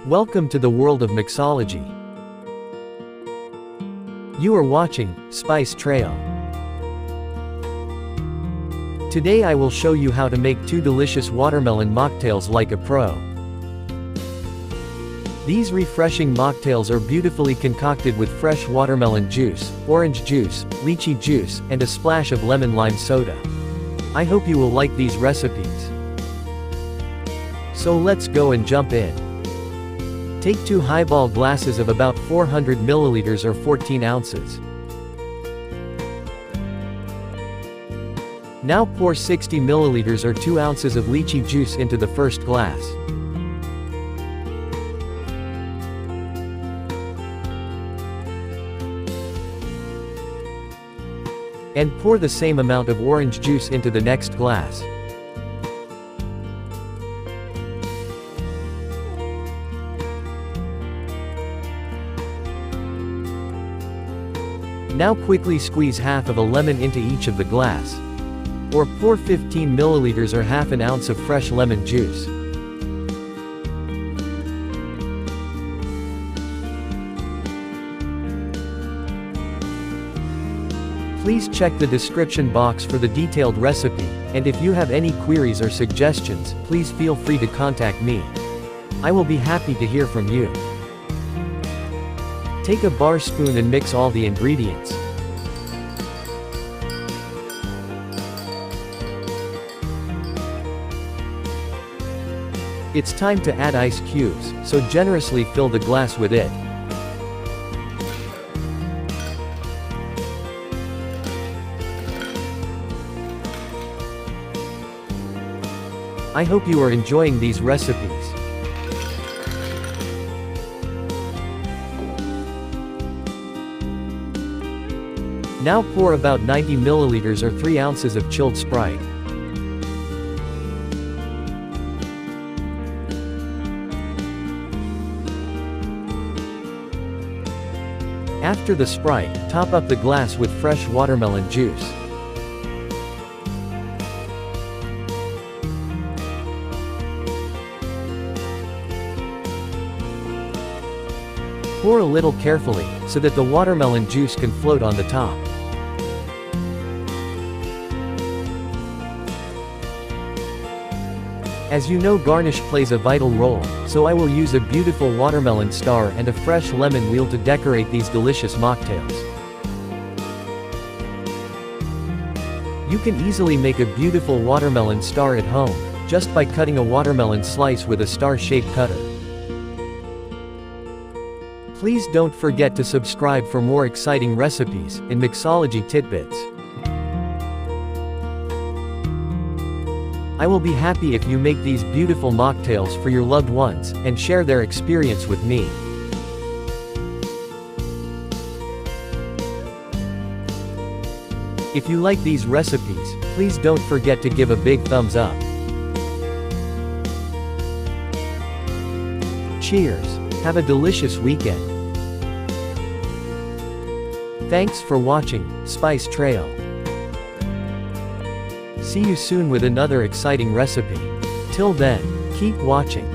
Welcome to the world of mixology. You are watching Spice Trail. Today I will show you how to make 2 delicious watermelon mocktails like a pro. These refreshing mocktails are beautifully concocted with fresh watermelon juice, orange juice, lychee juice, and a splash of lemon-lime soda. I hope you will like these recipes. So let's go and jump in. Take 2 highball glasses of about 400 milliliters or 14 ounces. Now pour 60 milliliters or 2 ounces of lychee juice into the first glass. And pour the same amount of orange juice into the next glass. Now quickly squeeze half of a lemon into each of the glass. Or pour 15 milliliters or half an ounce of fresh lemon juice. Please check the description box for the detailed recipe, and if you have any queries or suggestions, please feel free to contact me. I will be happy to hear from you. Take a bar spoon and mix all the ingredients. It's time to add ice cubes, so generously fill the glass with it. I hope you are enjoying these recipes. Now pour about 90 milliliters or 3 ounces of chilled Sprite. After the Sprite, top up the glass with fresh watermelon juice. Pour a little carefully, so that the watermelon juice can float on the top. As you know, garnish plays a vital role, so I will use a beautiful watermelon star and a fresh lemon wheel to decorate these delicious mocktails. You can easily make a beautiful watermelon star at home, just by cutting a watermelon slice with a star-shaped cutter. Please don't forget to subscribe for more exciting recipes and mixology tidbits. I will be happy if you make these beautiful mocktails for your loved ones, and share their experience with me. If you like these recipes, please don't forget to give a big thumbs up. Cheers! Have a delicious weekend. Thanks for watching Spice Trail. See you soon with another exciting recipe. Till then, keep watching.